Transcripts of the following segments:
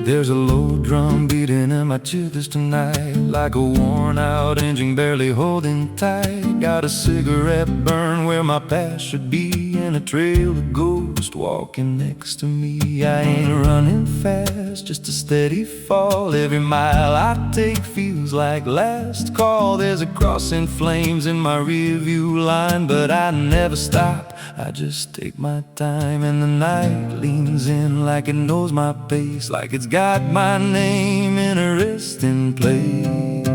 There's a low drum beating in my chest tonight, like a worn-out engine barely holding tight. Got a cigarette burn where my past should be, and a trail of ghosts walking next to me. I ain't running fast, just a steady fall. Every mile I take feels like last call. There's a cross in flames in my rearview line, but I never stop, I just take my time. And the night leans in like it knows my pace, like it's got my name in a resting place.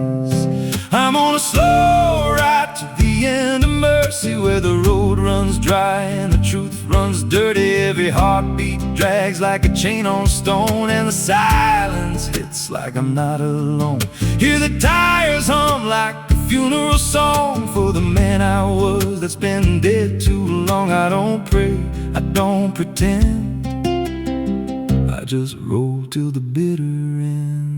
I'm on a slow ride to the end of mercy, where the road runs dry and the truth runs dirty. Every heartbeat drags like a chain on stone, and the silence hits like I'm not alone. Hear the tires hum like a funeral song for the man I was that's been dead too long. I don't pray, I don't pretend, I just roll till the bitter end.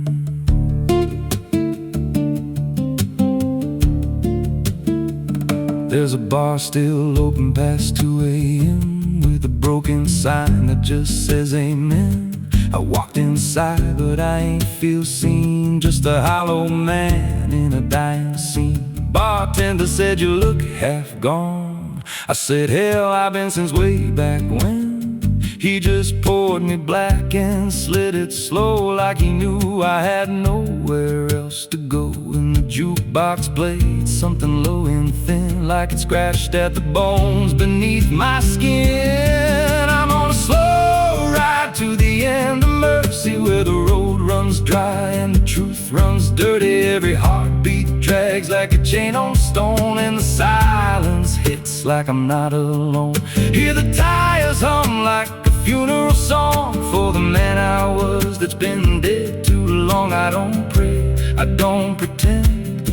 There's a bar still open past 2 a.m. with a broken sign that just says amen. I walked inside but I ain't feel seen, just a hollow man in a dying scene. Bartender said you look half gone. I said hell, I've been since way back when. He just poured me black and slid it slow, like he knew I had nowhere else to go. And the jukebox played something low and thin, like it scratched at the bones beneath my skin. I'm on a slow ride to the end of mercy, where the road runs dry and the truth runs dirty. Every heartbeat drags like a chain on stone, and the silence hits like I'm not alone. Hear the tires hum like a funeral song for the man I was that's been dead too long. I don't pray, I don't pretend,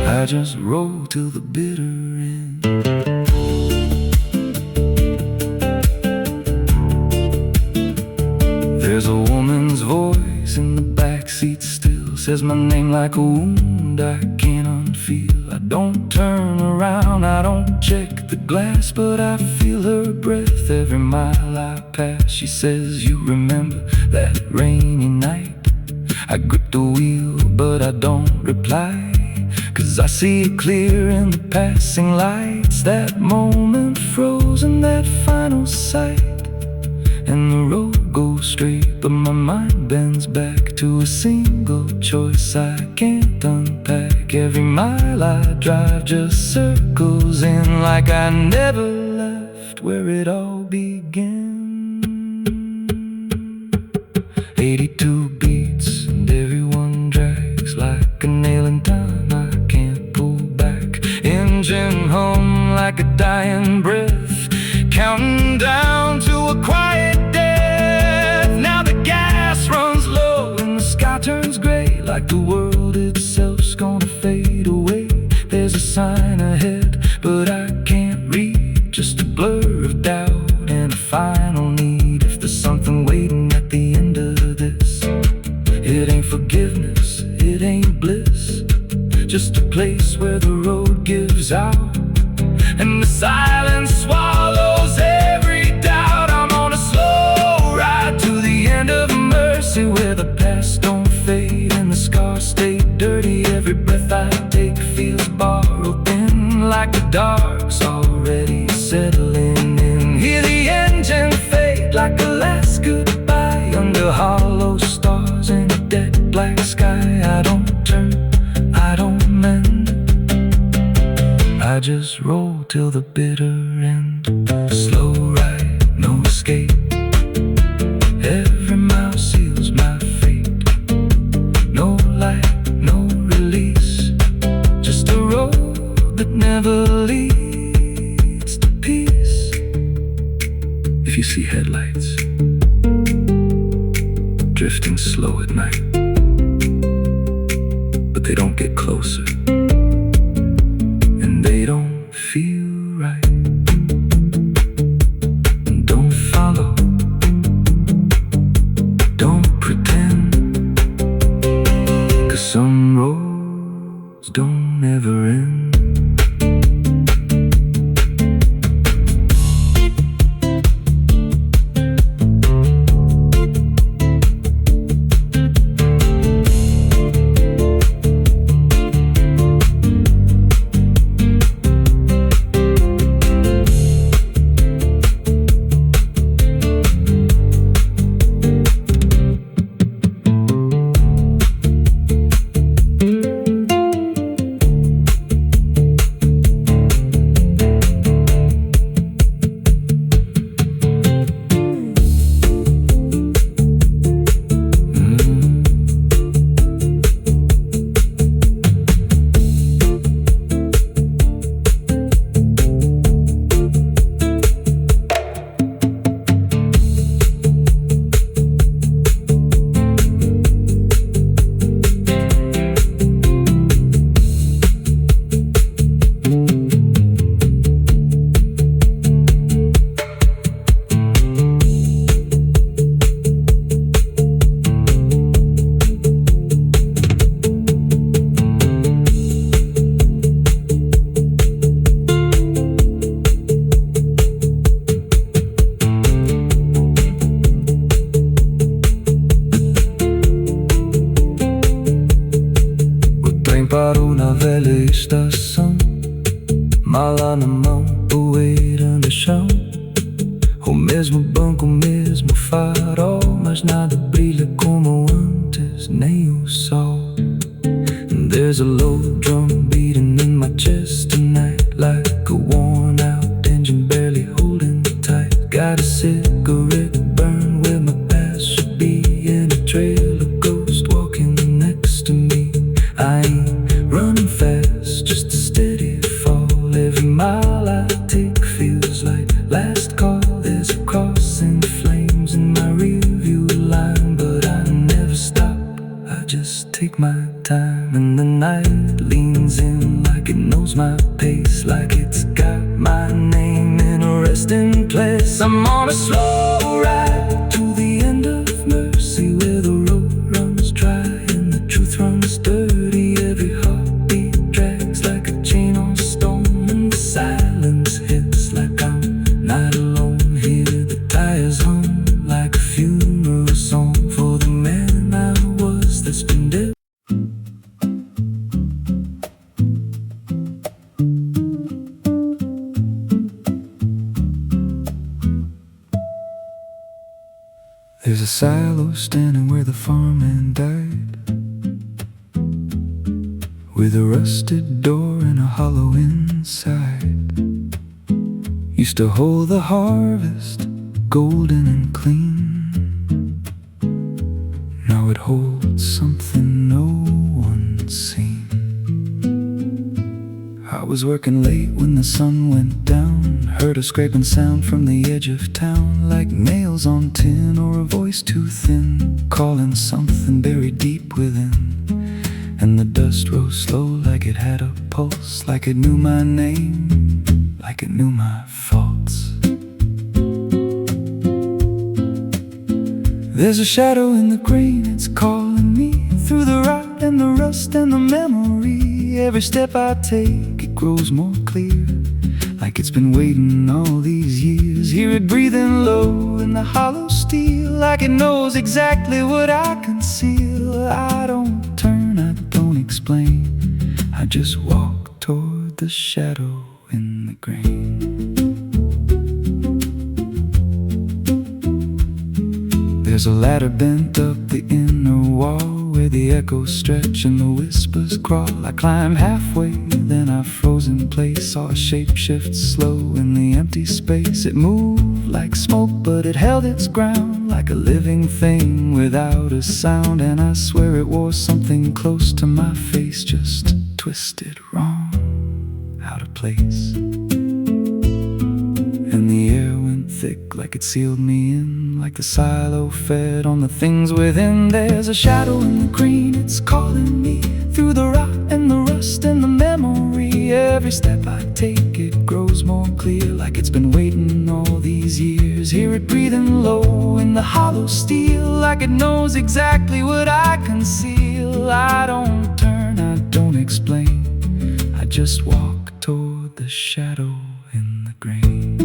I just roll till the bitter end. There's a woman's voice in the backseat still, says my name like a wound I can't unfeel. I don't turn around, I don't check the glass, but I feel her breath every mile I pass. She says, you remember that rainy night? I grip the wheel but I don't reply, 'cause I see it clear in the passing lights. That moment frozen, that final sight, and the road goes straight, but my mind bends back to a single choice I can't unpack. Every mile I drive just circles in, like I never left where it all began. 82 beats and everyone drags like a nail in time I can't pull back. Engine hum like a dying breath, counting down to a quiet death. Now the gas runs low and the sky turns gray, like the world itself's gonna fade away. There's a sign ahead but I can't read, just a blur of doubt and a final need. If there's something waiting at the end of this, it ain't forgiveness, it ain't bliss, just a place where the road gives out and the silence swallows every doubt. I'm on a slow ride to the end of mercy, where the past don't fade and the scars stay dirty. Every breath I take feels borrowed in, like the dark's already settling in. Hear the engine fade like a last goodbye under hollow stars in a dead black sky. I don't turn, I don't mend, I just roll till the bitter end. Slow ride, no escape, every mile seals my fate. No light, no release, just a road that never leads to peace. If you see headlights drifting slow at night, but they don't get closer, they don't feel right. Don't follow, don't pretend, 'cause some roads don't ever end. parou, mas nada brilha como antes, nem o sol. There's a low drum beating in my chest tonight, like a worn out engine barely holding tight. Got a cigarette burn where my past should be, and a trail of ghosts walking next to me. I ain't running fast, just a steady fall. Every mile I take feels like last call. There's a cross in flames in my rearview line, but I never stop, I just take my time. And the night leans in like it knows my pace, like it's got my name in a resting place. I'm on a slow ride to the end of mercy, where the road runs dry and the truth runs dirty. Every heartbeat drags like a chain on stone, and the silence hits like I'm not alone here. The tires hum like a funeral song for the man I was that's been dead. There's a silo standing where the farmhand died, with a rusted door and a hollow inside. Used to hold the harvest, golden and clean. Now it holds something no one's seen. I was working late when the sun went down, heard a scraping sound from the edge of town, like nails on tin or a voice too thin, calling something buried deep within. And the dust rose slow like it had a pulse, like it knew my name, like it knew my faults. There's a shadow in the grain, it's calling me through the rot and the rust and the memory. Every step I take, it grows more clear, like it's been waiting all these years. Hear it breathing low in the hollow steel, like it knows exactly what I conceal. I don't turn, I don't explain, I just walk toward the shadow in the grain. There's a ladder bent up the inner wall, where the echoes stretch and the whispers crawl. I climb halfway, then I froze in place, saw a shape shift slow in the empty space. It moved like smoke, but it held its ground, like a living thing without a sound. And I swear it wore something close to my face, just twisted wrong, out of place. And the air went thick like it sealed me in, like the silo fed on the things within. There's a shadow in the green, it's calling me through the rot and the rust and the memory. Every step I take, it grows more clear, like it's been waiting all these years. Hear it breathing low in the hollow steel, like it knows exactly what I conceal. I don't turn, I don't explain, I just walk toward the shadow in the grain.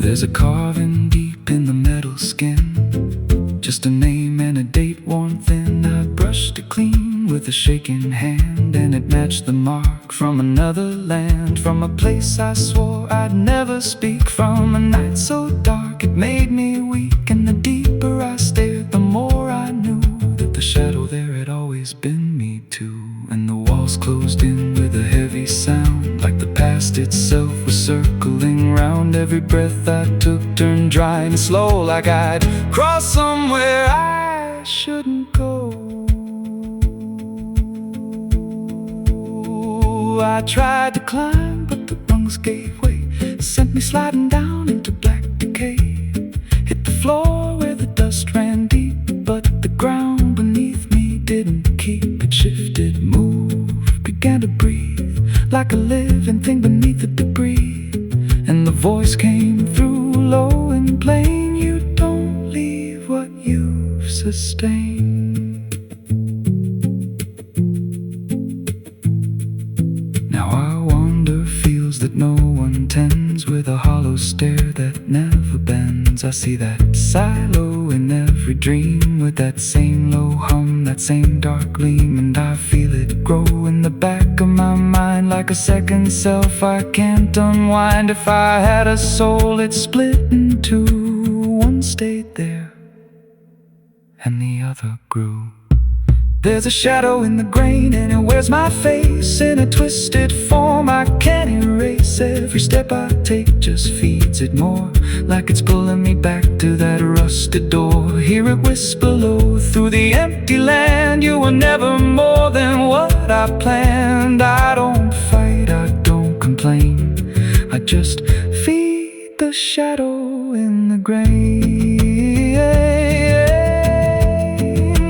There's a carving deep in the metal skin, just a name and a date worn thin. I brushed it clean with a shaking hand, and it matched the mark from another land, from a place I swore I'd never speak, from a night so dark it made me weak. And the deeper I stared, the more I knew that the shadow there had always been me too. And the walls closed in with a heavy sound, like the past itself was circling round. Every breath I took turned dry and slow, like I'd crossed somewhere I shouldn't go. I tried to climb, but the rungs gave way, sent me sliding down into black decay. Hit the floor where the dust ran deep, but the ground beneath me didn't keep. It shifted, moved, began to breathe, like a living thing beneath the debris. And the voice came through low and plain, you don't leave what you've sustained. Now I wander fields that no one tends, with a hollow stare that never bends. turns, I see that silo in every dream, with that same low hum, that same dark gleam. And I feel it grow in the back of my mind like a second self I can't unwind. If I had a soul, it's split in two. One stayed there and the other grew. There's a shadow in the grain, and it wears my face in a twisted form I can't erase. Every step I take just feeds it more, like it's pulling me back to that rusted door. Hear it whisper low through the empty land, you were never more than what I planned. I don't fight, I don't complain, I just feed the shadow in the grain.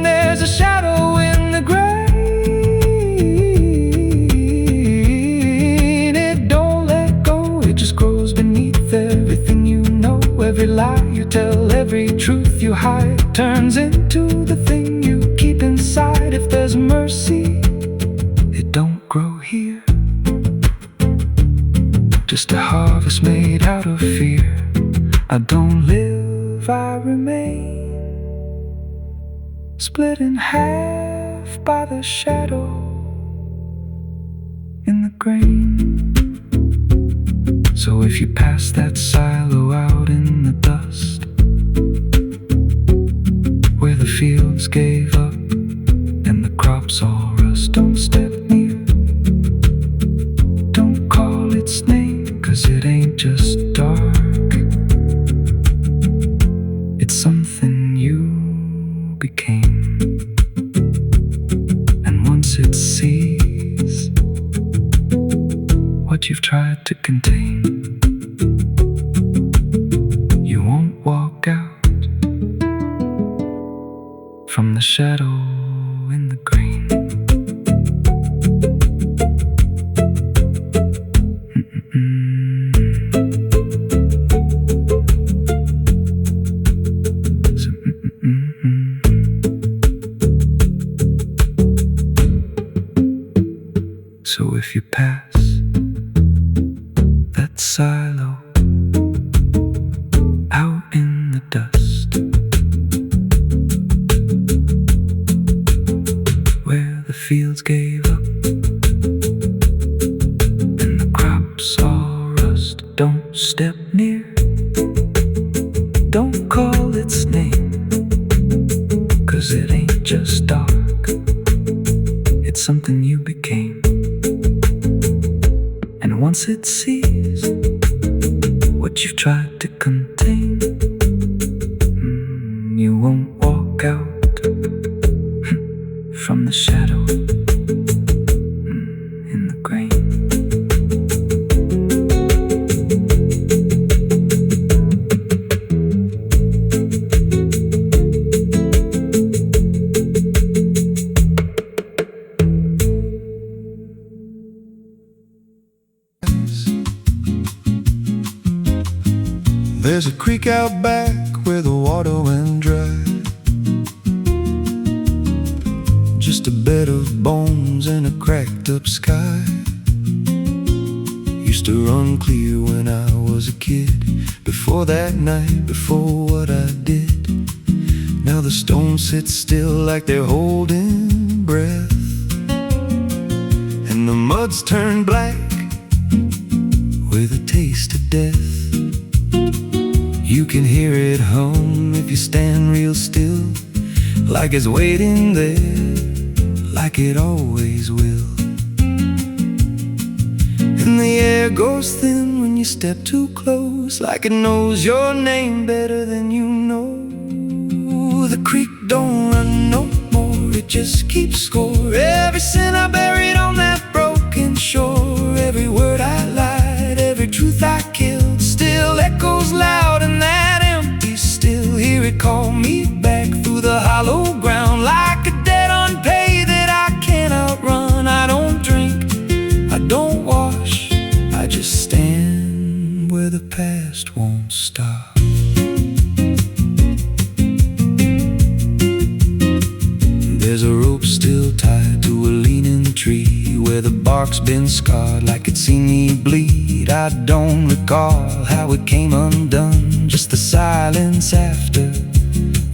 There's a shadow in the grain, it don't let go, it just grows beneath everything you know. Every lie you tell, every truth you hide, turns into the thing you keep inside. If there's mercy, it don't grow here, just a harvest made out of fear. I don't live, I remain, split in half by the shadow in the grain. So if you pass that silo out in the dust, where the fields gave up and the crops all rust, don't step near, don't call its name, 'cause it ain't just dark, it's something you became. And once it sees what you've tried to contain, you won't walk out from the shadow in the grain. So if you pass that silo out in the dust, where the fields gave up and the crops all rust, don't step near, don't call its name, 'cause it ain't just dark, it's something you became. And once it sees what you've tried to contain, you won't walk out from the shadow in the grain. There's a creek out back where the water went dry, just a bed of bones and a cracked up sky. Used to run clear when I was a kid, before that night, before what I did. Now the stones sit still like they're holding breath, and the mud's turned black with a taste of death. You can hear it hum if you stand real still, like it's waiting there, like it always will. And the air goes thin when you step too close, like it knows your name better than you know. The creek don't run no more, it just keeps score. Every sin I buried on that broken shore, every word I lied, every truth I killed, still echoes loud in that empty still. Hear it call me back through the hollow ground, like a debt unpaid that I can't outrun. I don't drink, I don't wash, I just stand where the past won't stop. There's a rope still tied to a leaning tree, where the bark's been scarred like it's seen me bleed. I don't recall how it came undone, just the silence after.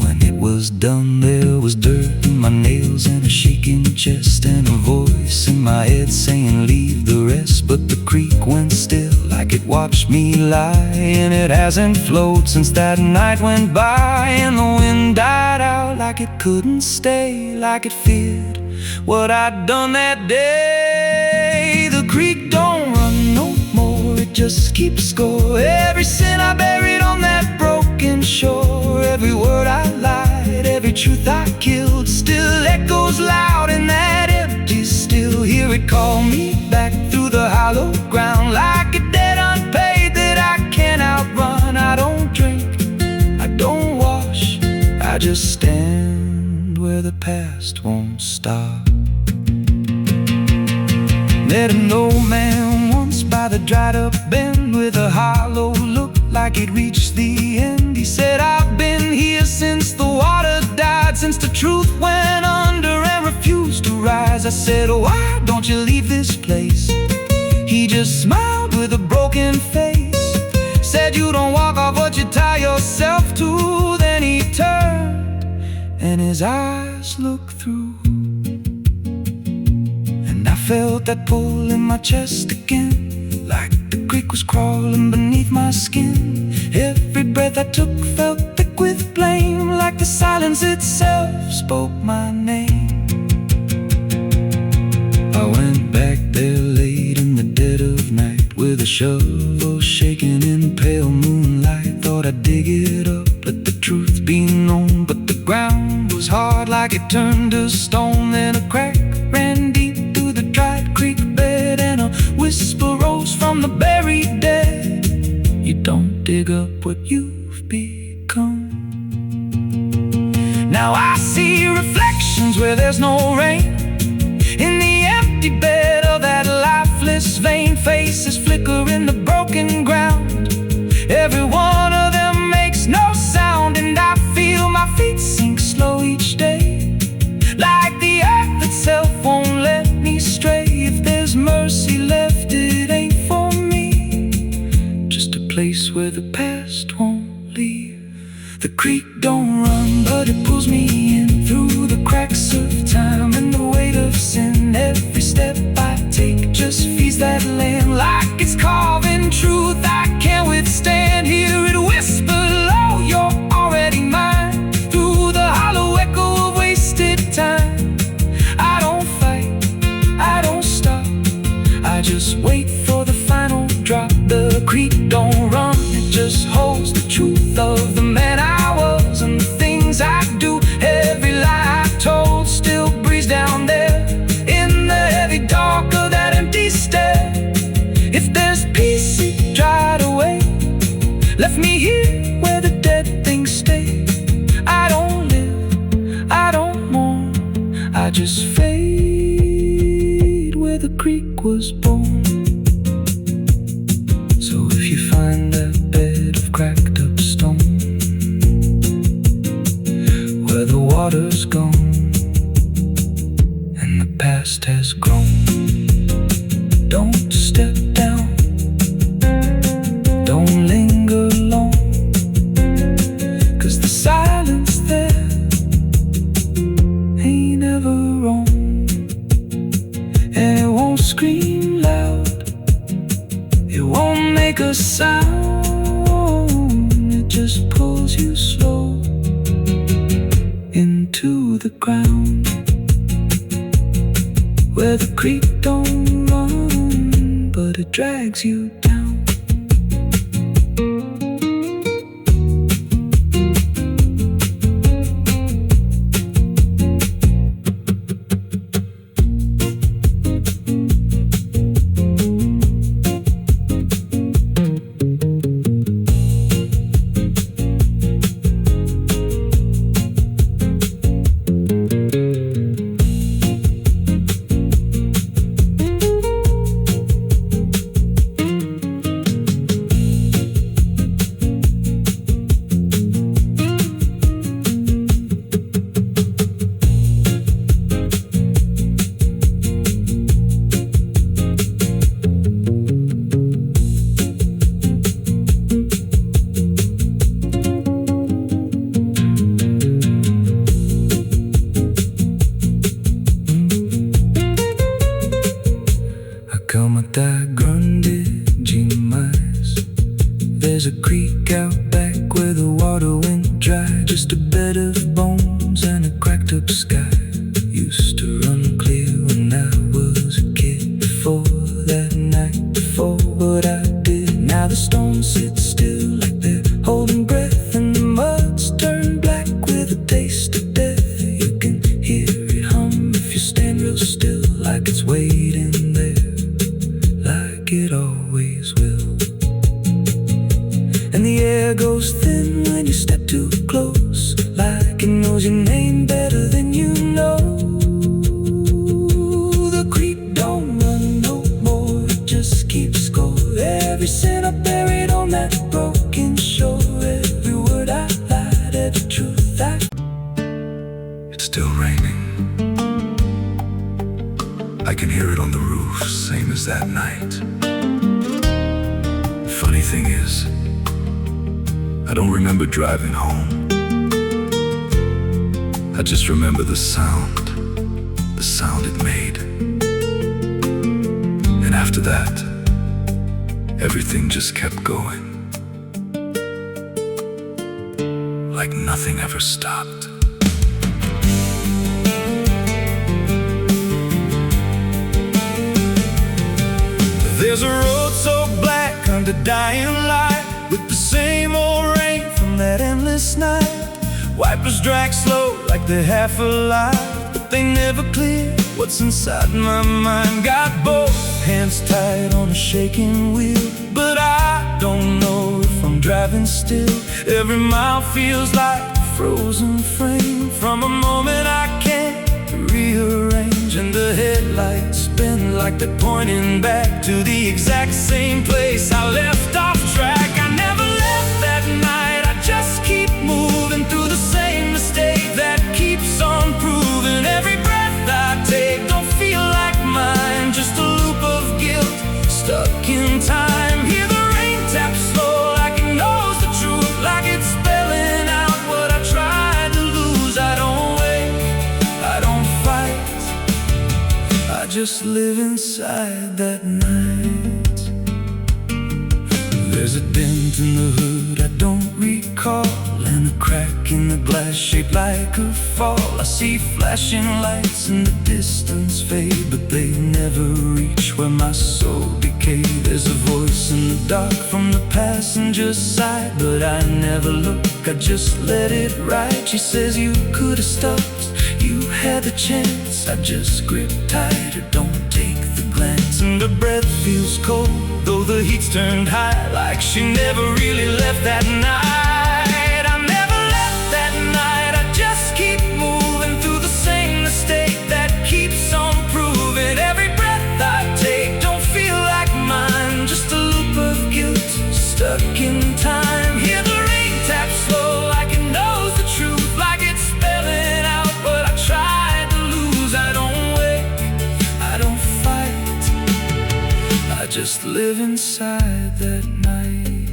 When it was done, there was dirt in my nails and a shaking chest and a voice in my head saying leave the rest. But the creek went still like it watched me lie, and it hasn't flowed since that night went by. And the wind died out like it couldn't stay, like it feared what I'd done that day. The creek don't run no more, it just keeps score. Every sin I buried on that broken shore, every word I lied, every truth I killed, still echoes loud in that empty still. Hear it call me back through the hollow ground, like a debt unpaid that I can't outrun. I don't drink, I don't wash, I just stand where the past won't stop. Met an old man once by the dried up bend with a hollow look like he'd reached the end. He said, I've been here since the water died, since the truth went under and refused to rise. I said, why don't you leave this place? He just smiled with a broken face, said, you don't walk off what you tie yourself to. Then he turned and his eyes looked through, and I felt that pull in my chest again, like the creek was crawling beneath my skin. Every breath I took felt thick with blame, like the silence itself spoke my name. I went back there late in the dead of night, with a shovel shaking in the pale moonlight. Thought I'd dig it up, let the truth be known, but the ground was hard like it turned to stone. Then a crack ran deep through the dried creek bed, and a whisper rose from the buried dead. You don't dig up what you've become. Now I see reflections where there's no rain, in the empty bed of that lifeless vein. Faces flicker in the broken ground, every one of them makes no sound. And I feel my feet sink slow each day, like the earth itself won't let me stray. If there's mercy left, it ain't for me, just a place where the past won't leave. The creek don't run, but it pulls me in through the cracks of time and the weight of sin. Every step I take just feeds that land, like it's carving truth I can't withstand. Hear it whisper low, you're already mine, through the hollow echo of wasted time. I don't fight, I don't stop, I just wait for the final drop. The creek don't run, it just holds the truth of the man I was and the things I do. Every lie I told still breathes down there in the heavy dark of that empty stare. If there's peace, it dried away, left me here where the dead things stay. I don't live, I don't mourn, I just fade where the creek was born. So if you find that bed of cracked up stone, where the water's gone and the past has grown, don't step down, don't linger long, 'cause the silence there ain't ever wrong. And it won't scream loud, it won't make a sound, it just pulls you slow into the ground, where the creek don't run, but it drags you down. creek out back where the water went dry. Just a bed of bones and a cracked up sky. Used to run clear when I was a kid. Before that night, before what I did. Now the stones sit still like they're holding breath, and the mud's turned black with a taste of death. You can hear it hum if you stand real still, like it's waiting there, like it always will. And the air goes thin when you step too close, like it knows your name better than you know. The creek don't run no more, it just keeps going. Every sin I buried on that broken shore, every word I lied, every truth I... It's still raining. I can hear it on the roof, same as that night. Funny thing is, I don't remember driving home. I just remember the sound it made. And after that, everything just kept going, like nothing ever stopped. There's a road so black under dying light, with the same old rain from that endless night. Wipers drag slow like they're half alive, but they never clear what's inside my mind. Got both hands tied on a shaking wheel, but I don't know if I'm driving still. Every mile feels like a frozen frame from a moment I can't rearrange. And the headlights spin like they're pointing back to the exact same place I left off track. I never left that night, I just keep moving through the same mistake that keeps on proving. Every breath I take don't feel like mine, just a loop of guilt stuck in time. Hear the rain tap slow like it knows the truth, like it's spelling out what I tried to lose. I don't wake, I don't fight, I just live inside that night. There's a dent in the hood I don't recall, and a crack in the glass shaped like a fall. I see flashing lights in the distance fade, but they never reach where my soul decayed. There's a voice in the dark from the passenger side, but I never look, I just let it ride. She says you could have stopped, you had the chance. I just grip tighter, don't take the glance. And her breath feels cold, though the heat's turned high, like she never really left that night. I never left that night, I just keep moving through the same mistake that keeps on proving. Every breath I take don't feel like mine, just a loop of guilt stuck in time. Hear the rain tap slow like it knows the truth, like it's spelling out what I tried to lose. I don't wake, I don't fight, I just live inside that night.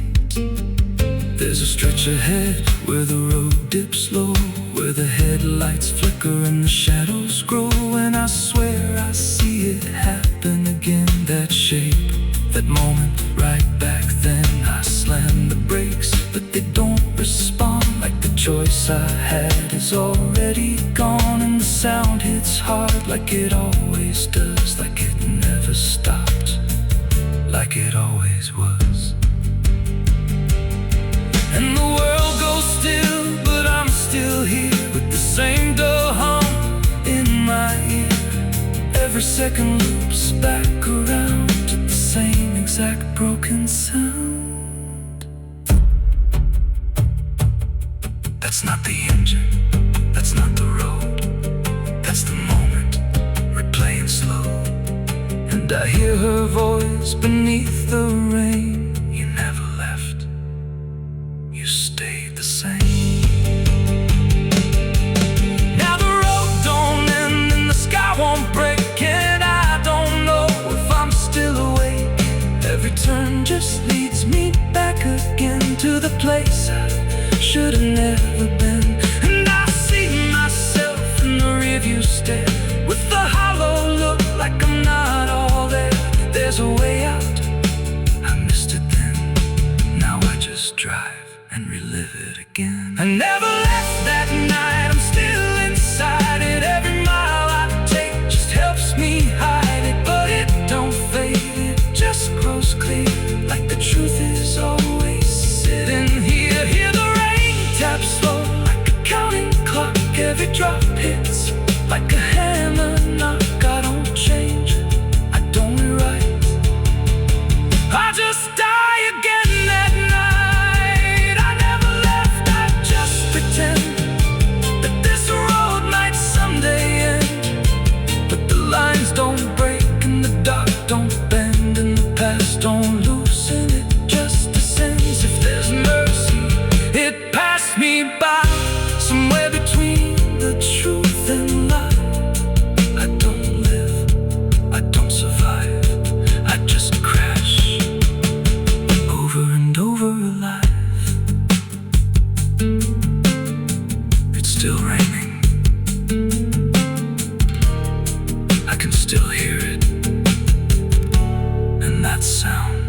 There's a stretch ahead where the road dips low, where the headlights flicker and the shadows grow. And I swear I see it happen again, that shape, that moment right back then. I slam the brakes, but they don't respond, like the choice I had is already gone. And the sound hits hard like it always does, like it never stopped, like it always was. And the world goes still, but I'm still here, with the same dull hum in my ear. Every second loops back around to the same exact broken sound. That's not the engine, that's not the road, that's the moment replaying slow. And I hear her voice beneath the rain. You never left, you stayed the same. Now the road don't end and the sky won't break, and I don't know if I'm still awake. Every turn just leads me back again to the place I should have never been. And I see myself in the rearview stare, with the hollow look like I'm not all there. There's a way out, I missed it then, now I just drive. and relive it again. I never left that night, I'm still inside it. Every mile I take just helps me hide it, but it don't fade, it just grows clear, like the truth is always sitting here. Hear the rain tap slow, like a counting clock. Every drop hits like a hammer knock. I don't change, I don't rewrite, I just die again that night. I never left, I just pretend that this road might someday end. But the lines don't break and the dark don't bend, and the past don't loosen, it just descends. If there's mercy, it passed me by, somewhere between the truth and lie. I don't live, I don't survive, I just crash over and over alive. It's still raining, I can still hear it, and that sound,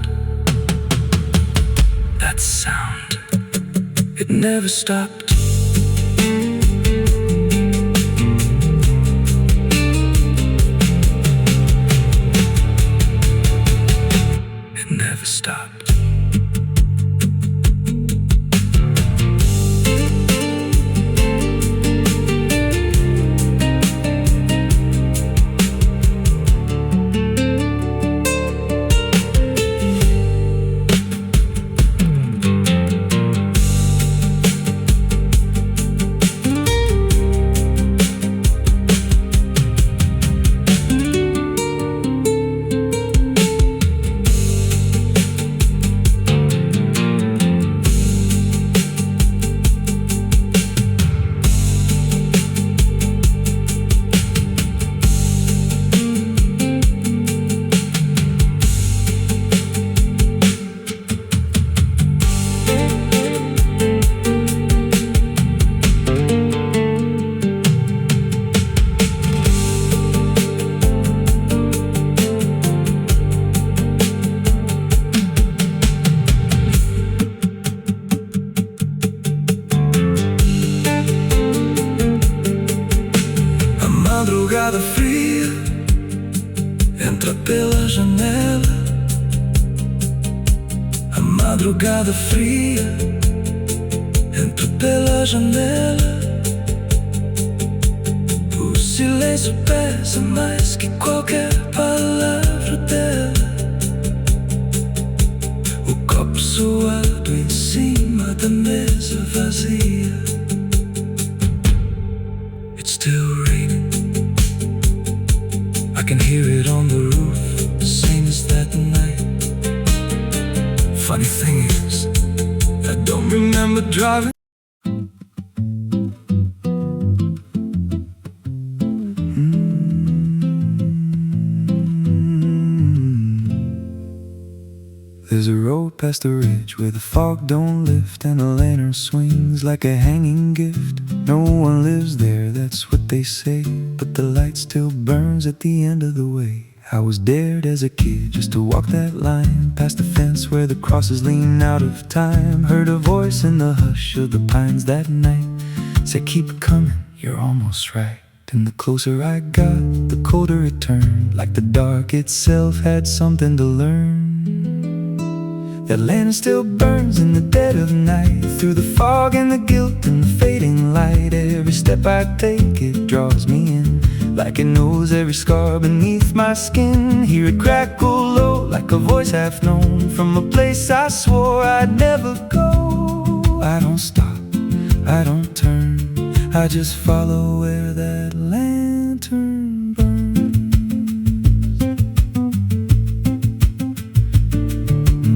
it never stopped. It never stopped. Madrugada fria entra pela janela. A madrugada fria entra pela janela. O silêncio pesa mais que qualquer palavra dela. O copo suado em cima da mesa vazia. It's still raining, I can hear it on the roof, same as that night. Funny thing is, I don't remember driving. There's a road past the ridge where the fog don't lift, and the lantern swings like a hanging gift. No one lives there, that's what they say, but the light still burns at the end of the way. I was dared as a kid just to walk that line, past the fence where the crosses lean out of time. Heard a voice in the hush of the pines that night, said keep coming, you're almost right. And the closer I got, the colder it turned, like the dark itself had something to learn. That lantern still burns in the dead of night, through the fog and the guilt and the fading light. Every step I take, it draws me in, like it knows every scar beneath my skin. Hear it crackle low, like a voice half known, from a place I swore I'd never go. I don't stop, I don't turn, I just follow where that lantern burns.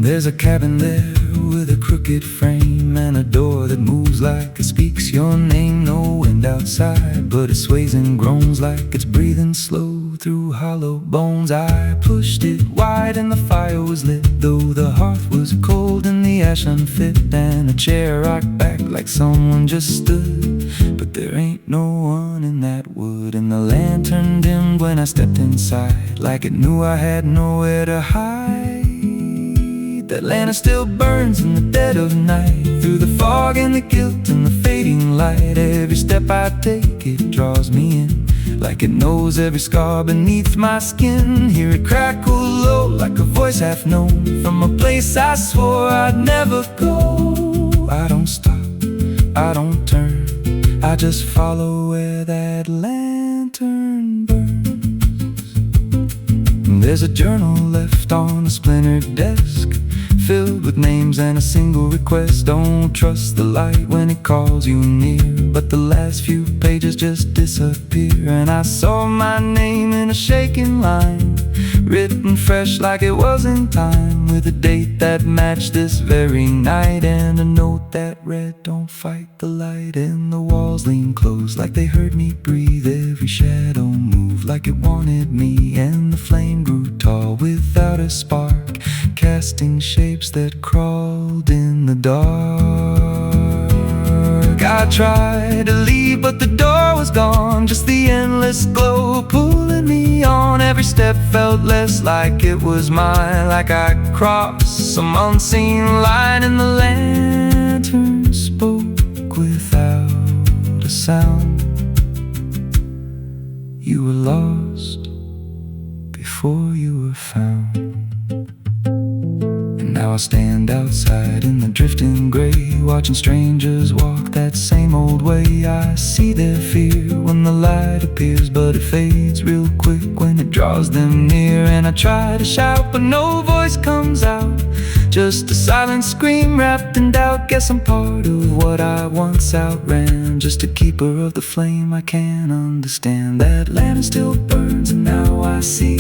There's a cabin there with a crooked frame, and a door that moves like it speaks your name. No wind outside, but it sways and groans like it's breathing slow through hollow bones. I pushed it wide and the fire was lit, though the hearth was cold and the ash unfit. And a chair rocked back like someone just stood, but there ain't no one in that wood. And the lantern dimmed when I stepped inside, like it knew I had nowhere to hide. That lantern still burns in the dead of night, through the fog fog and the guilt and the fading light. Every step I take, it draws me in, like it knows every scar beneath my skin. Hear it crackle low, like a voice half known, from a place I swore I'd never go. I don't stop, I don't turn, I just follow where that lantern burns. There's a journal left on a splintered desk, filled with names and a single request. Don't trust the light when it calls you near, but the last few pages just disappear. And I saw my name in a shaking line, written fresh like it was in time, with a date that matched this very night, and a note that read, don't fight the light. And the walls leaned close like they heard me breathe. Every shadow moved like it wanted me, and the flame grew tall without a spark, casting shapes that crawled in the dark. I tried to leave, but the door was gone, just the endless glow pulling me on. Every step felt less like it was mine, like I crossed some unseen line. And the lantern spoke without a sound. You were lost before you were found. Now I stand outside in the drifting gray, watching strangers walk that same old way. I see their fear when the light appears, but it fades real quick when it draws them near. And I try to shout, but no voice comes out, just a silent scream wrapped in doubt. Guess I'm part of what I once outran, just a keeper of the flame I can't understand. That lantern still burns, and now I see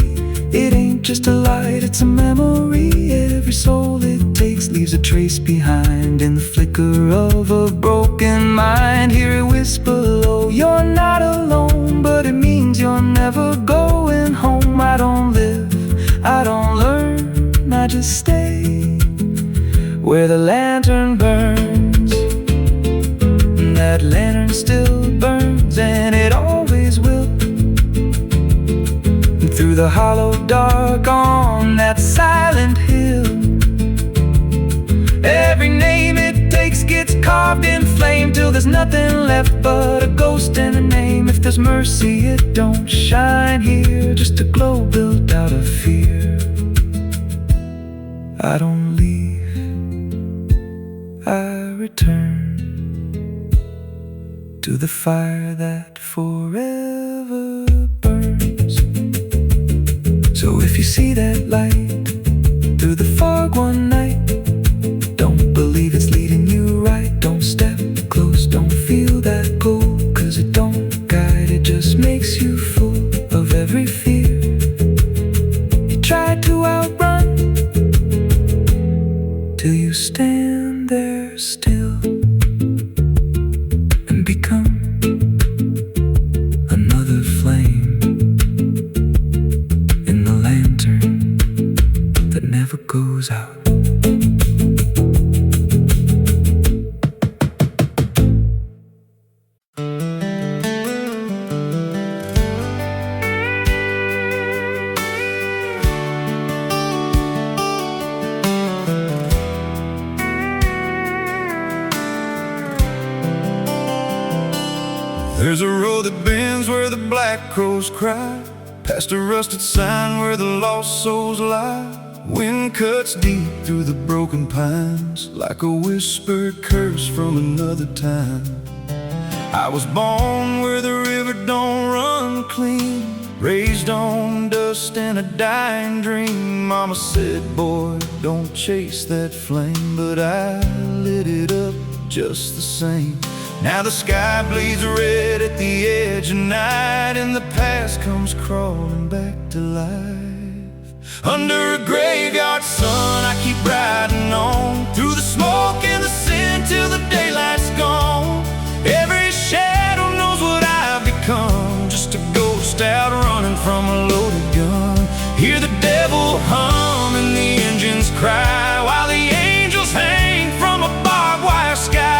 it ain't just a light, it's a memory. Every soul it takes leaves a trace behind, in the flicker of a broken mind. Hear it whisper low, you're not alone, but it means you're never going home. I don't live, I don't learn, I just stay where the lantern burns. And that lantern still burns, and it always will. Through the hollow dark on that silent hill, every name it takes gets carved in flame, till there's nothing left but a ghost and a name. If there's mercy, it don't shine here, just a glow built out of fear. I don't leave, I return to the fire that forever burns. So if you see that light through the fog one night, don't believe it's leading you right. Don't step close, don't feel that pull, 'cause it don't guide, it just makes you full of every fear you tried to outrun, till you stand there still and become another flame in the lantern that never goes out. There's a road that bends where the black crows cry, past a rusted sign where the lost souls lie. Wind cuts deep through the broken pines, like a whispered curse from another time. I was born where the river don't run clean, raised on dust and a dying dream. Mama said, boy, don't chase that flame, but I lit it up just the same. Now the sky bleeds red at the edge of night, and the past comes crawling back to life. Under a graveyard sun, I keep riding on, through the smoke and the sin till the daylight's gone. Every shadow knows what I've become, just a ghost out running from a loaded gun. Hear the devil hum and the engines cry, while the angels hang from a barbed wire sky.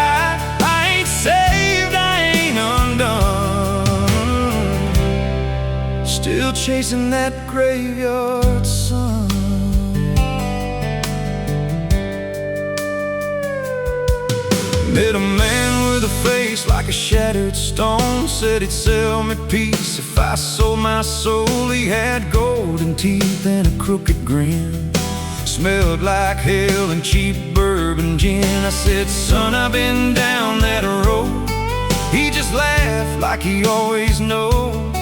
Saved, I ain't undone, still chasing that graveyard sun. Met a man with a face like a shattered stone. Said he'd sell me peace if I sold my soul. He had golden teeth and a crooked grin. Smelled like hell and cheap bourbon gin. I said, son, I've been down that road. He just laughed like he always knows.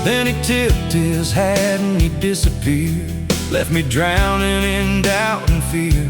Then he tipped his hat and he disappeared. Left me drowning in doubt and fear.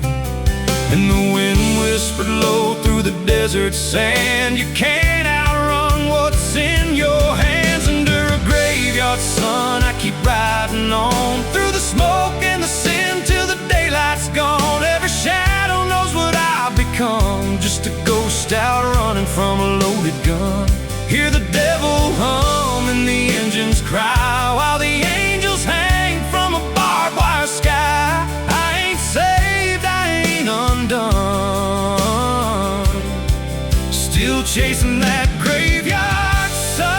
And the wind whispered low through the desert sand. You can't outrun what's in your hands. Under a graveyard sun, I keep riding on through the smoke and the sin till the daylight's gone. Every shadow knows what I've become, just a ghost out running from a loaded gun. Hear the devil hum and the engines cry while the angels hang from a barbed wire sky. I ain't saved, I ain't undone, still chasing that graveyard sun.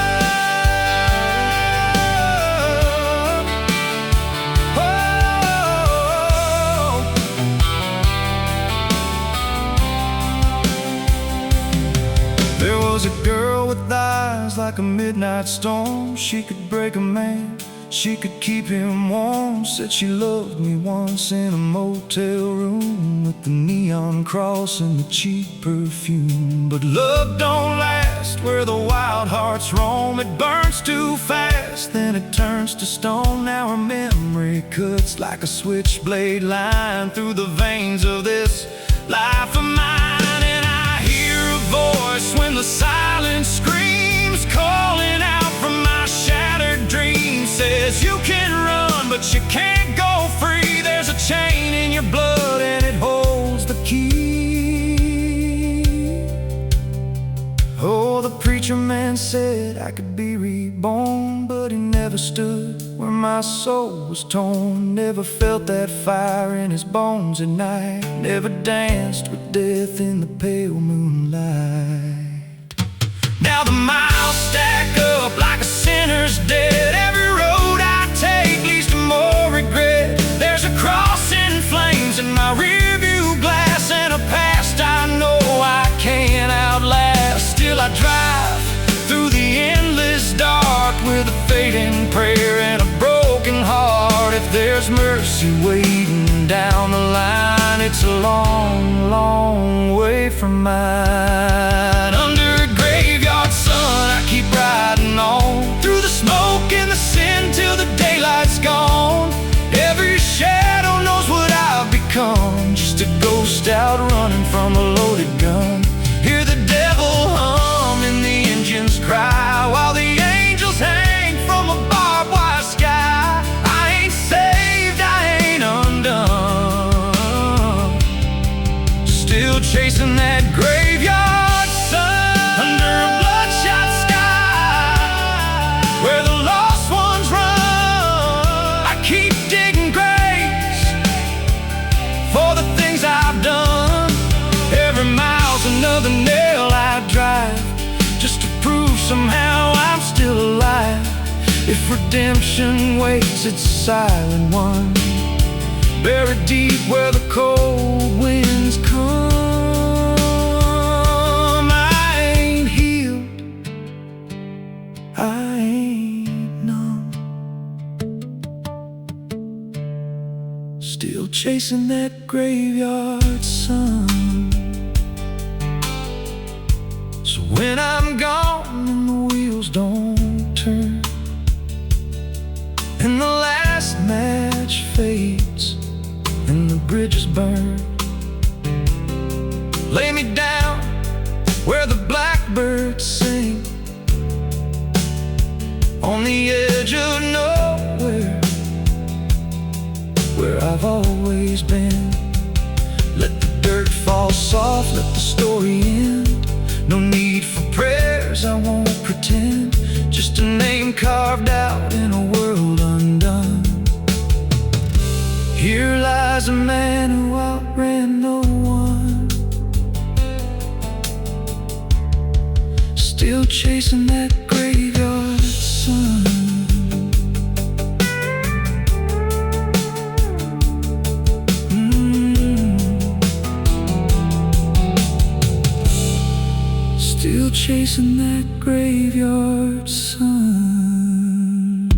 There was a girl with eyes like a midnight storm. She could break a man, she could keep him warm. Said she loved me once in a motel room with the neon cross and the cheap perfume. But love don't last where the wild hearts roam. It burns too fast, then it turns to stone. Now her memory cuts like a switchblade line through the veins of this life of mine. And I hear a voice when the silence screams, calling out from my shattered dreams. Says you can run, but you can't go free. There's a chain in your blood and it holds the key. Oh, the preacher man said I could be reborn, but he never stood where my soul was torn. Never felt that fire in his bones at night. Never danced with death in the pale moonlight. Now the miles stack up like a sinner's debt. Every road I take leads to more regret. There's a cross in flames in my rearview glass, and a past I know I can't outlast. Still I drive through the endless dark with a fading prayer and a broken heart. If there's mercy waiting down the line, it's a long, long way from mine. Under a graveyard sun, I keep riding on through the smoke and the sin till the daylight's gone. Every shadow knows what I've become, just a ghost out running from a loaded gun. Hear the devil hum and the engines cry while the angels hang from a barbed wire sky. I ain't saved, I ain't undone, still chasing that graveyard sun. Under a bloodshot sky where the lost ones run, I keep digging graves for the things I've done. Every mile's another nail I drive, just to prove somehow I'm still alive. If redemption waits, it's a silent one, buried deep where the cold winds come. I ain't healed, I ain't numb, still chasing that graveyard sun. So when I'm gone and the wheels don't turn and the last match fades and the bridges burn, lay me down where the blackbirds sing, on the edge of nowhere, where I've always been. Let the dirt fall soft, let the story end. No need for prayers, I won't pretend, just a name carved out in a world undone. Here lies a man who outran no one, still chasing that graveyard sun. still chasing that graveyard sun.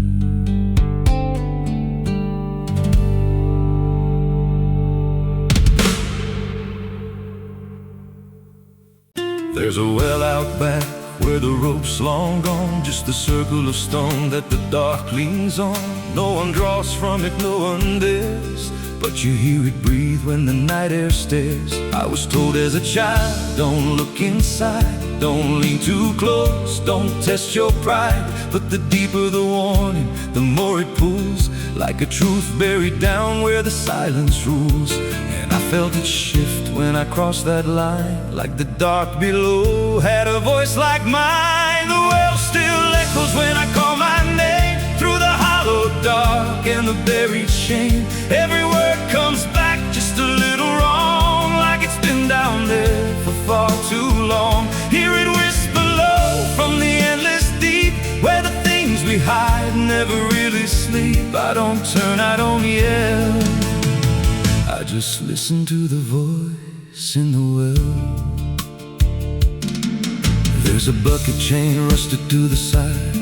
There's a well out back where the rope's long gone, just the circle of stone that the dark leans on. No one draws from it, no one dares, but you hear it breathe when the night air stares. I was told as a child, don't look inside, don't lean too close, don't test your pride. But the deeper the warning, the more it pulls, like a truth buried down where the silence rules. And I felt it shift when I crossed that line, like the dark below had a voice like mine. The well still echoes when I call my name, through the hollow dark and the buried shame. Every word comes back just a little wrong, like it's been down there for far too long. Hear it whisper low from the endless deep, where the things we hide never really sleep. I don't turn, I don't yell, I just listen to the voice in the well. There's a bucket chain rusted to the side,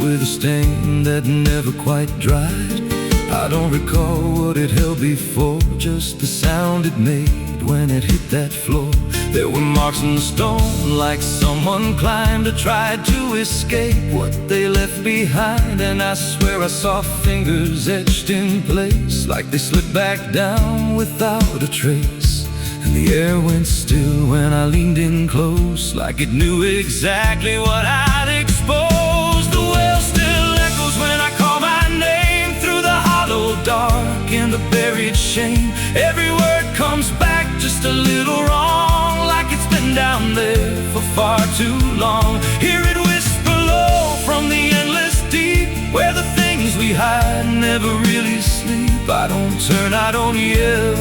with a stain that never quite dried. I don't recall what it held before, just the sound it made when it hit that floor. There were marks in the stone, like someone climbed or tried to escape what they left behind. And I swear I saw fingers etched in place, like they slipped back down without a trace. And the air went still when I leaned in close, like it knew exactly what I'd exposed. The well still echoes when I call my name, through the hollow dark and the buried shame. Every word comes back just a little wrong, like it's been down there for far too long. Hear it whisper low from the endless deep, where the things we hide never really sleep. I don't turn, I don't yell,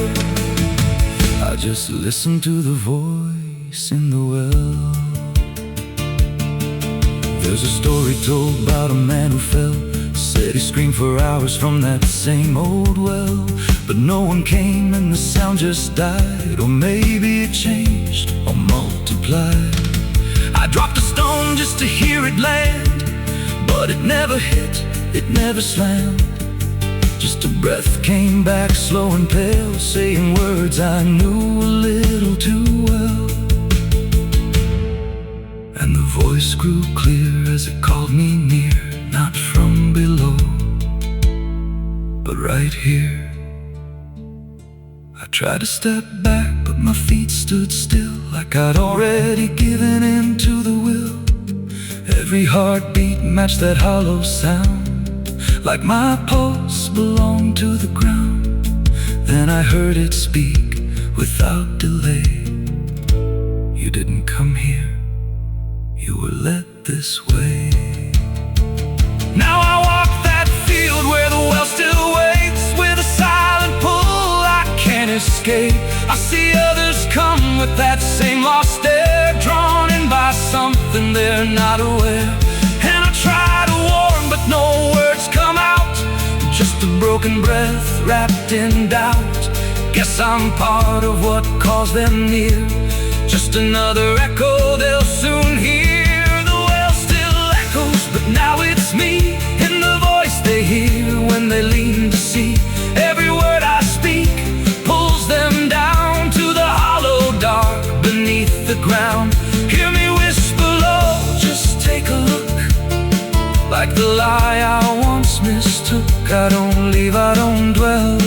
I just listen to the voice in the well. There's a story told about a man who fell, said he screamed for hours from that same old well, but no one came and the sound just died. Or maybe it changed or multiplied. I dropped a stone just to hear it land, but it never hit, it never slammed. Just a breath came back slow and pale, saying words I knew a little too well. And the voice grew clear as it called me near, not from below, but right here. I tried to step back, but my feet stood still, like I'd already given in to the will. Every heartbeat matched that hollow sound, like my pulse belonged to the ground. Then I heard it speak without delay. You didn't come here, you were led this way. Now I walk that field where the well still waits, with a silent pull I can't escape. I see others come with that same lost stare, drawn in by something they're not aware. And I try to warn, but no words come out, just a broken breath wrapped in doubt. Guess I'm part of what calls them near, just another echo they'll soon hear. The well still echoes, but now it's me, in the voice they hear when they lean to see. Every word I speak pulls them down to the hollow dark beneath the ground. Hear me whisper low, just take a look, like the lie I once mistook. I don't leave, I don't dwell,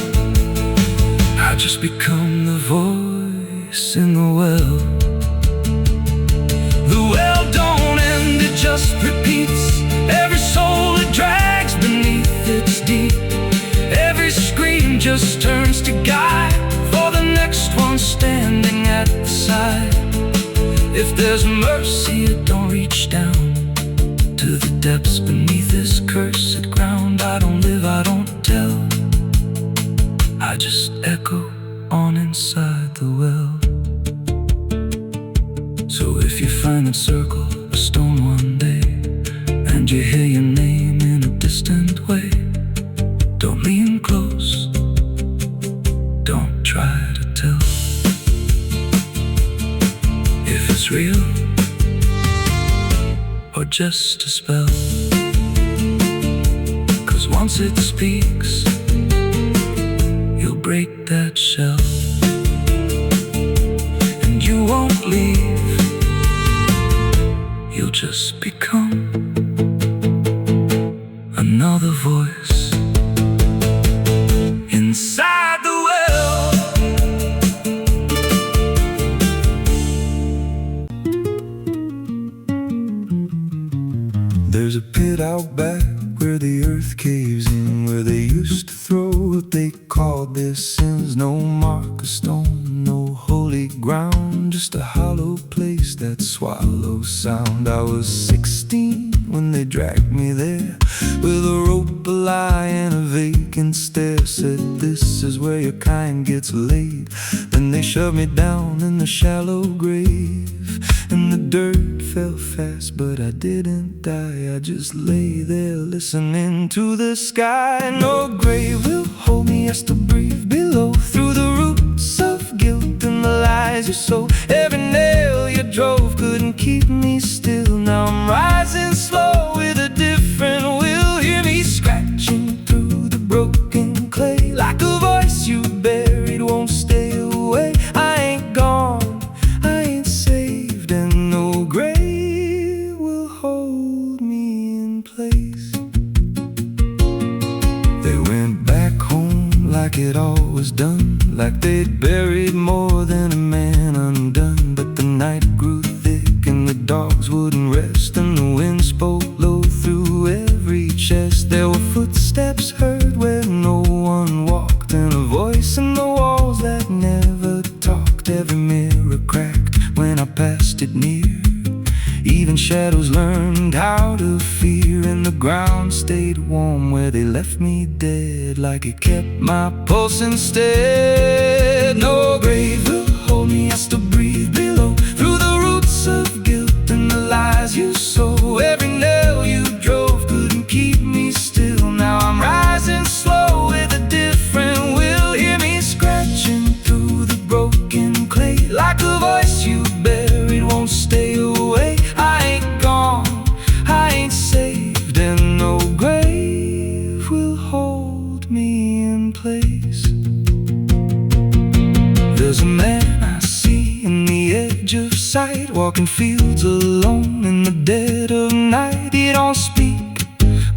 I just become the voice in the well. The well don't end, it just repeats. Every soul it drags beneath its deep. Every scream just turns to guide for the next one standing at the side. If there's mercy, it don't reach down to the depths beneath this cursed ground. I don't live, I don't tell, I just echo on inside the well. So if you find that circle, a stone one day, and you hear your name in a distant way, don't lean close, don't try to tell. If it's real, or just a spell. 'Cause once it speaks, you'll break that shell, and you won't leave. You'll just become another voice inside the well. There's a pit out back where the earth caves in, where they used to throw what they called their sins. No mark of stone, no holy ground, just a hollow place that swallows sound. I was 16 when they dragged me there, with a rope, a lie, and a vacant stare. Said, this is where your kind gets laid. Then they shoved me down in the shallow grave, and the dirt fell fast, but I didn't die. I just lay there listening to the sky. No grave will hold me, I still breathe below, through the roots of guilt and the lies you sow. Every nail you drove couldn't keep me still. Now I'm rising slow with a different will. Hear me scratching through the broken clay, like a voice you buried won't stay away. I ain't gone, I ain't saved, and no grave will hold me in place. They went back home like it all was done, like they'd buried more than a man undone. But the night grew thick and the dogs wouldn't rest, and the wind spoke low through every chest. There were footsteps heard where no one walked, and a voice in the walls that never talked. Every mirror cracked when I passed it near. Even shadows learned how to fear, and the ground stayed warm where they left me dead, like it kept my pulse instead. No grave will hold me, I still breathe below, through the roots of guilt and the lies you sow. Every nail you drove couldn't keep me still. Now I'm rising slow with a different will. Hear me scratching through the broken clay, like a voice you buried won't stay away. I ain't gone, I ain't saved, and no grave will hold me in place. There's a man I see in the edge of sight, walking fields alone in the dead of night. He don't speak,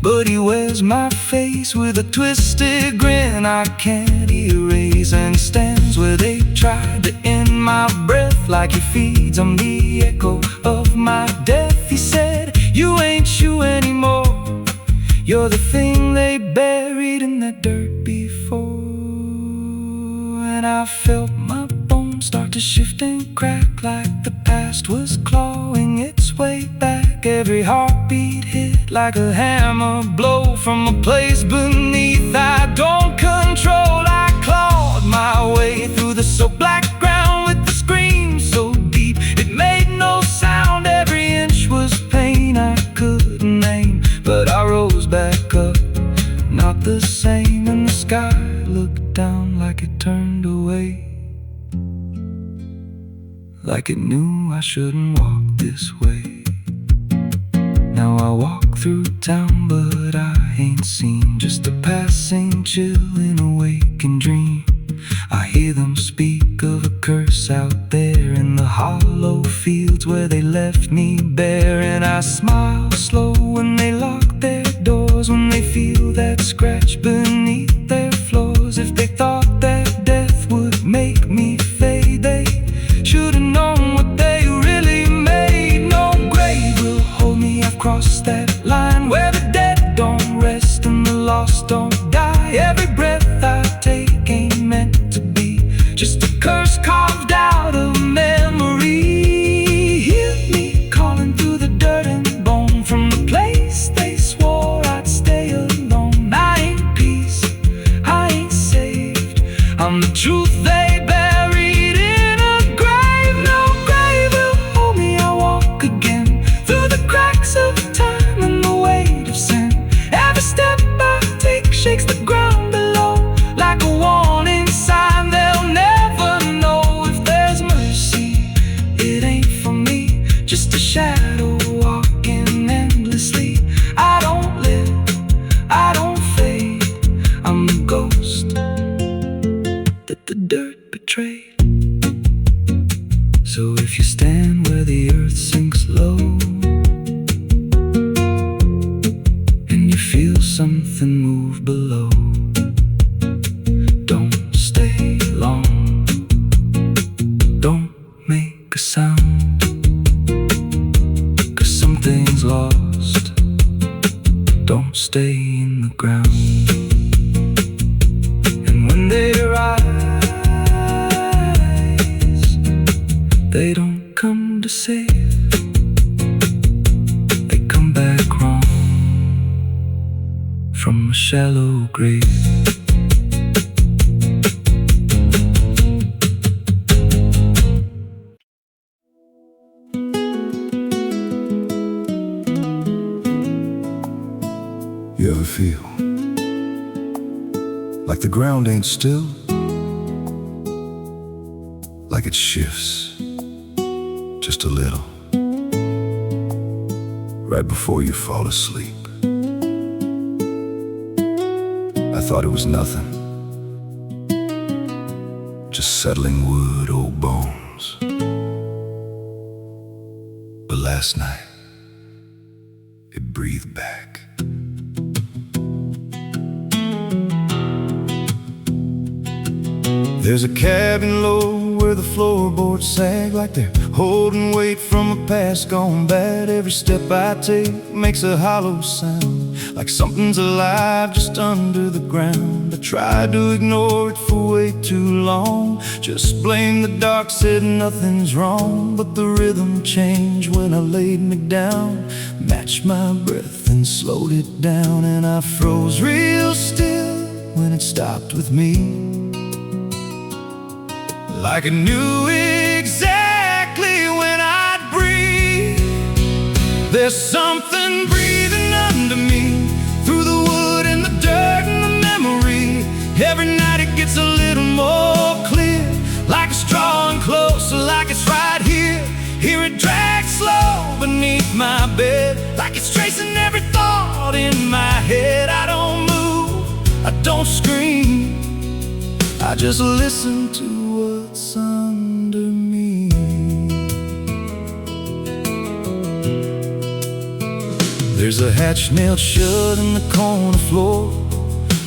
but he wears my face with a twisted grin I can't erase. And he stands where they tried to end my breath, like he feeds on the echo of my death. He said, you ain't you anymore, you're the thing they buried in the dirt before. And I felt my bones start to shift and crack, like the past was clawing its way back. Every heartbeat hit like a hammer blow from a place beneath I don't control. I clawed my way through the so black ground with the scream so deep it made no sound. Every inch was pain I couldn't name, but I rose back up, not the same. And the sky looked down like it turned away, like it knew I shouldn't walk this way. Now I walk through town, but I ain't seen, just a passing chill in a waking dream. I hear them speak of a curse out there in the hollow fields where they left me bare. And I smile slow when they lock their doors, when they feel that scratch beneath their floors. If they thought that death would make me fade, they should've known what they really made. No grave will hold me, I've crossed that line where the dead don't rest and the lost don't die. Every breath I take ain't meant to be, just a curse carved out of memory. Hear me calling through the dirt and bone, from the place they swore I'd stay alone. I ain't peace, I ain't saved, I'm the truth they buried in a grave. No grave will hold me, I walk again through the cracks of time and the weight of sin. Every step I take shakes the ground below, like a warning sign. They'll never know if there's mercy, it ain't for me, just a shadow walking something's lost, don't stay in the ground. And when they rise, they don't come to save, they come back wrong from a shallow grave. You ever feel like the ground ain't still? Like it shifts just a little right before you fall asleep. I thought it was nothing, just settling wood, old bones. But last night, it breathed back. There's a cabin low where the floorboards sag like they're holding weight from a past gone bad. Every step I take makes a hollow sound, like something's alive just under the ground. I tried to ignore it for way too long, just blamed the dark, said nothing's wrong. But the rhythm changed when I laid me down, matched my breath and slowed it down. And I froze real still when it stopped with me, like I knew exactly when I'd breathe. There's something breathing under me, through the wood and the dirt and the memory. Every night it gets a little more clear, like it's drawing closer, like it's right here. Hear it drag slow beneath my bed, like it's tracing every thought in my head. I don't move, I don't scream, I just listen to what's under me. There's a hatch nailed shut in the corner floor,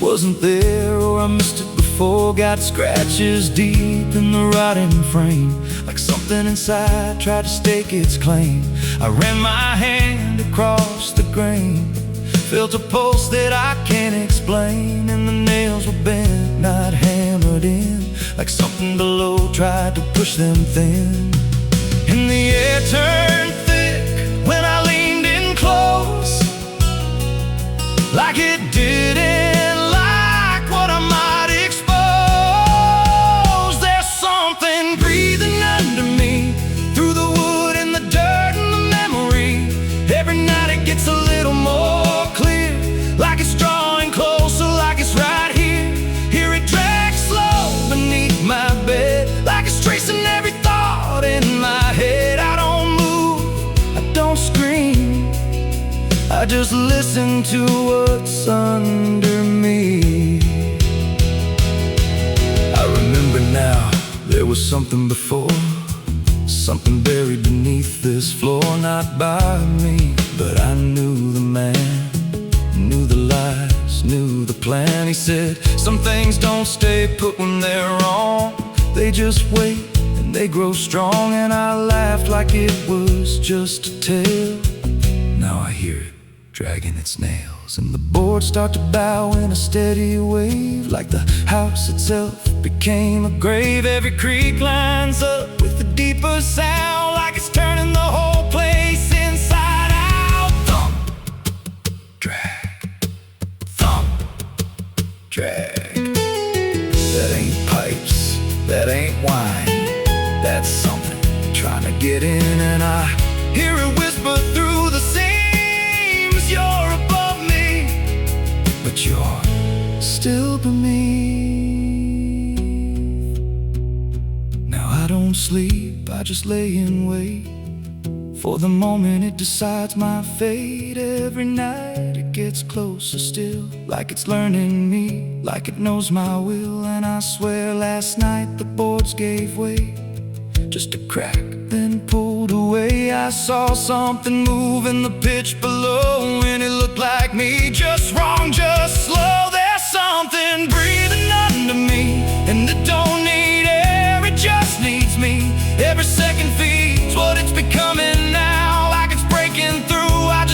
wasn't there or I missed it before. Got scratches deep in the rotting frame, like something inside tried to stake its claim. I ran my hand across the grain, felt a pulse that I can't explain. And the nails were bent, not hammered in, like something below tried to push them thin. And the air turned thick when I leaned in close, like it didn't like what I might expose. There's something breathing under me, through the wood and the dirt and the memory. Every night it gets a little more clear, like it's drawing closer, like it's right here. Hear it drag slow beneath my bed, like it's tracing every thought in my head. I don't move, I don't scream, I just listen to what's under me. I remember now, there was something before, something buried beneath this floor. Not by me, but I knew the man, knew the lies, knew the plan. He said, some things don't stay put when they're wrong, they just wait and they grow strong. And I laughed like it was just a tale. Now I hear it dragging its nails, and the boards start to bow in a steady wave, like the house itself became a grave. Every creak lines up with a deeper sound, like it's turning the whole place inside out. Thump, drag, thump, drag. That ain't pipes, that ain't wine, that's something trying to get in. And I hear it whisper through the seams, you're above me, but you're still beneath. Now I don't sleep, I just lay in wait for the moment it decides my fate. Every night it gets closer still, like it's learning me, like it knows my will. And I swear last night the boards gave way, just a crack, then pulled away. I saw something move in the pitch below, and it looked like me, just wrong, just slow. There's something breathing under me, and it don't need air, it just needs me. Every second feeds what it's becoming now, like it's breaking through. I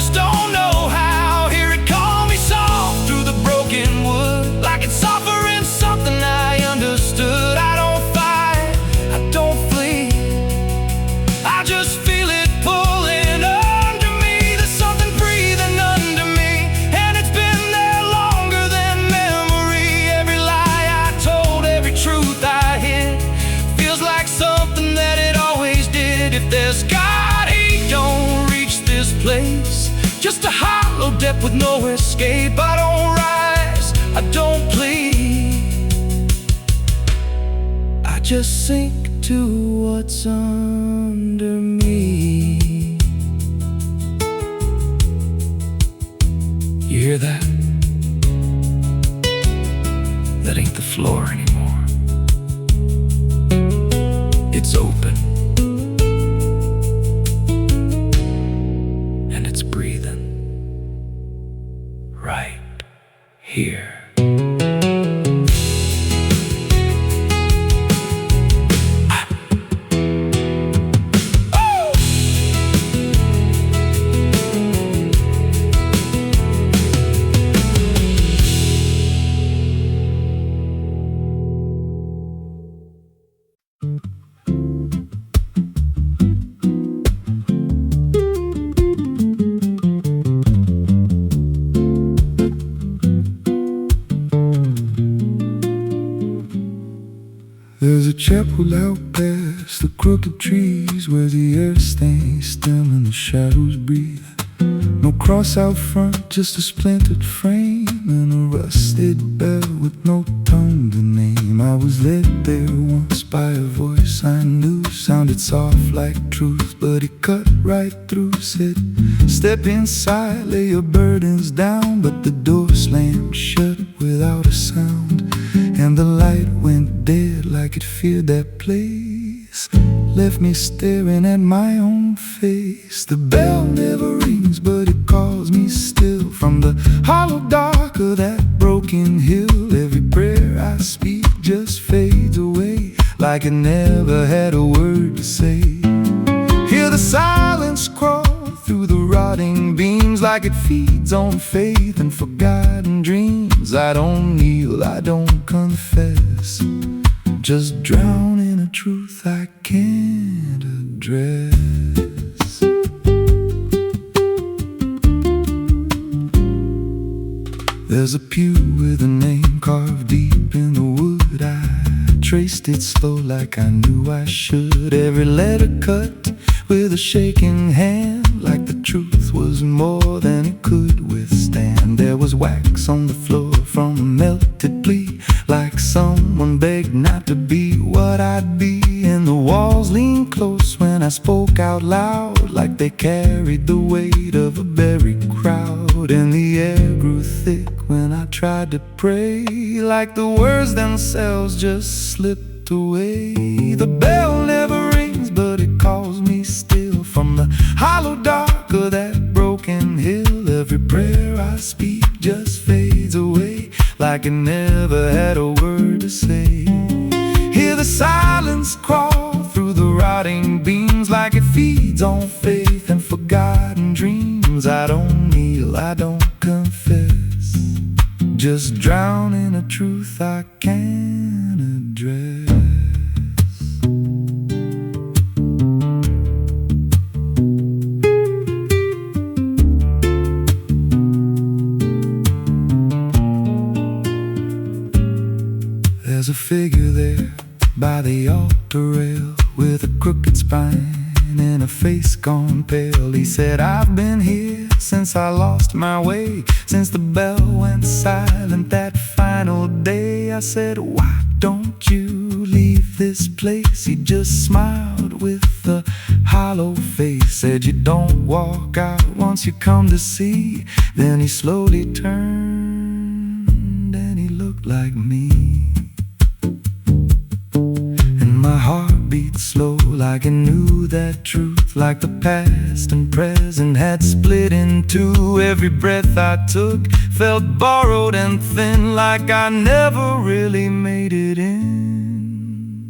depth with no escape. I don't rise, I don't plead, I just sink to what's under me. You hear that? That ain't the floor anymore. It's open, and it's breathing right here. There's a chapel out past the crooked trees, where the air stays still and the shadows breathe. No cross out front, just a splintered frame and a rusted bell with no tongue to name. I was led there once by a voice I knew, sounded soft like truth, but it cut right through. Said, step inside, lay your burdens down. But the door slammed shut without a sound, and the light went dead like it feared that place. Left me staring at my own face. The bell never rings, but it calls me still. From the hollow dark of that broken hill, every prayer I speak just fades away, like it never had a word to say. Hear the silence crawl through the rotting beams, like it feeds on faith and forgotten dreams. I don't kneel, I don't confess, just drown in a truth I can't address. There's a pew with a name carved deep in the wood. I traced it slow like I knew I should. Every letter cut with a shaking hand, like the truth was more than it could withstand. There was wax on the floor from a melted plea, like someone begged not to be what I'd be. And the walls leaned close when I spoke out loud, like they carried the weight of a buried crowd. And the air grew thick when I tried to pray, like the words themselves just slipped away. The bell never rings, but it calls me still. From the hollow dark of that broken hill, every prayer I speak just fades away, like it never had a word to say. Hear the silence crawl through the rotting beams, like it feeds on faith and forgotten dreams. I don't kneel, I don't confess, just drown in a truth I can't address. There's a figure there by the altar rail, with a crooked spine and a face gone pale. He said, I've been here since I lost my way, since the bell went silent that final day. I said, why don't you leave this place? He just smiled with a hollow face, said, you don't walk out once you come to see. Then he slowly turned and he looked like me. My heart beat slow, like I knew that truth, like the past and present had split in two. Every breath I took felt borrowed and thin, like I never really made it in.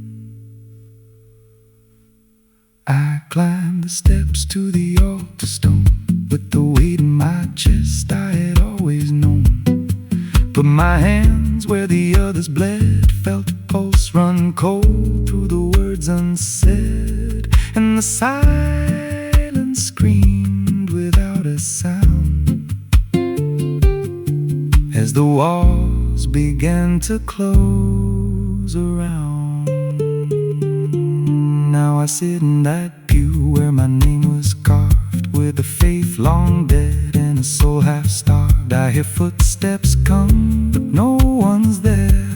I climbed the steps to the altar stone, with the weight in my chest I had always known. Put my hands where the others bled, felt a pulse run cold through the words unsaid, and the silence screamed without a sound as the walls began to close around. Now I sit in that pew where my name was carved, with a faith long dead and a soul half starved. outside, I hear footsteps come, but no one's there.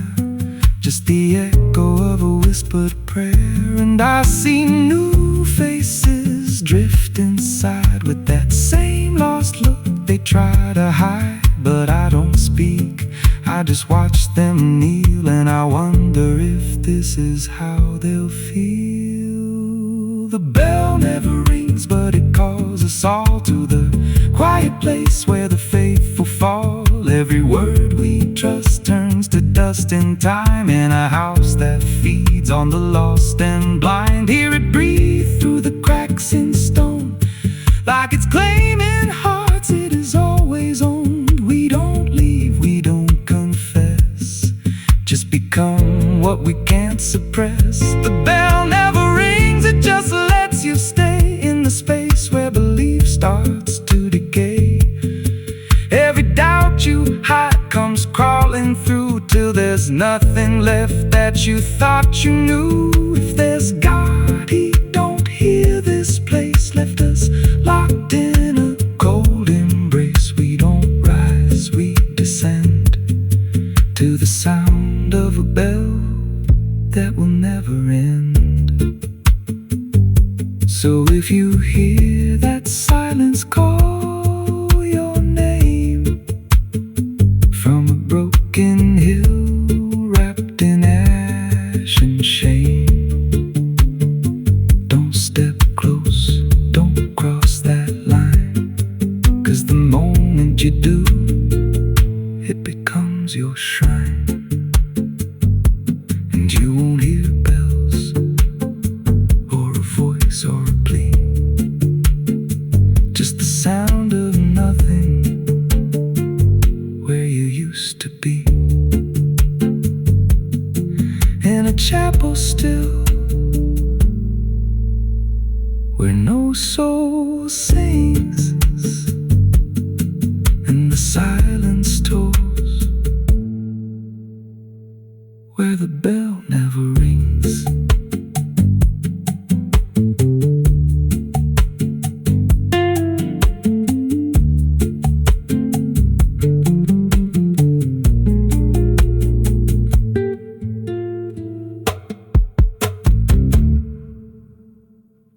Just the echo of a whispered prayer. And I see new faces drift inside with that same lost look they try to hide. But I don't speak, I just watch them kneel, and I wonder if this is how they'll feel. The bell never rings, but it calls us all to the quiet place where the faithful fall. Every word we trust turns to dust in time, in a house that feeds on the lost and blind. Hear it breathe through the cracks in stone, like it's claiming hearts it is always owned. We don't leave, we don't confess, just become what we can't suppress. The bell never rings, it just lets you stay in the space where belief starts to decay. Every doubt you hide comes crawling through, till there's nothing left that you thought you knew. If there's God, He don't hear this place, left us locked in a cold embrace. We don't rise, we descend to the sound of a bell that will never end. So if you hear that silence call your name from a broken hill wrapped in ash and shame, don't step close, don't cross that line, 'cause the moment you do, it becomes your shrine. And you won't hear bells or a voice or a plea, just the sound